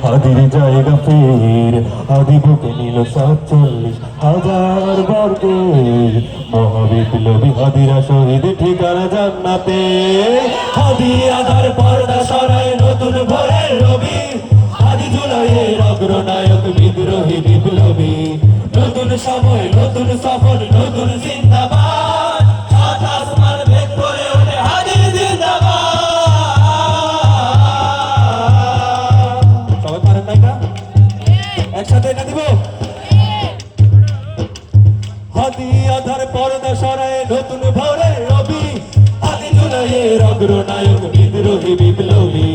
হাদির জায়গা ফের আদি বুকে নিল 47,000 বর্গে মহাবিপ্লবী হাদিরা শহীদ ঠিকানা জান্নাতে হাদি আধার পর্দা সরায় নতুন ভোরের রবি হাদি জুলাইয়ের অগ্রনায়ক বিদ্রোহী বিপ্লবী নতুন সময় নতুন সফর নতুন জিন্দাবাদ সাত আসমান ভেদ করে ওঠে হাদির জিন্দাবাদ সবাই পারেন না এটা একসাথে এটা দিব হাদি আধার পর্দা সরায় নতুন ভোরের রবি হাদি জুলাইয়ের অগ্রনায়ক বিদ্রোহী বিপ্লবী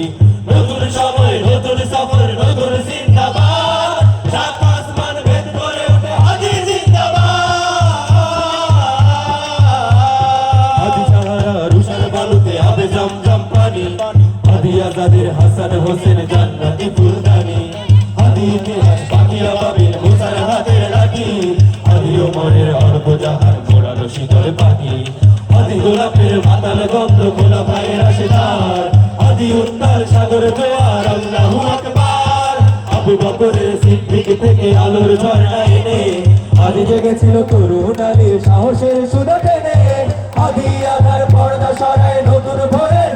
নতুন সময় নতুন সফর নতুন জিন্দাবাদ সাত আসমান ভেদ করে ওঠে হাদির জিন্দাবাদ হাদি সাহারা রুশার বালুতে আবে জমজম পানি হাদি আজাদের হাসান হোসেন জান্নাতি ফুলদানি হাদি ইতিহাস বাকিয়া পাবেন মুসার হাতের রাখি হাদি ওমরের অর্ব জাহান মোড়ানো শীতল পাখি হাদি গোলাপের মাতাল গন্ধ খোলা ভাইয়ের আশিদার হাদি উত্তাল সাগর জোয়ার আল্লাহু আকবার আবু বকরের সিদ্দিক থেকে আলোর ঝর্ণা এনে হাদি জেগেছিল তরুণ আলীর সাহসের সুদা টেনে হাদি আধার পর্দা সরায় নতুন ভোরে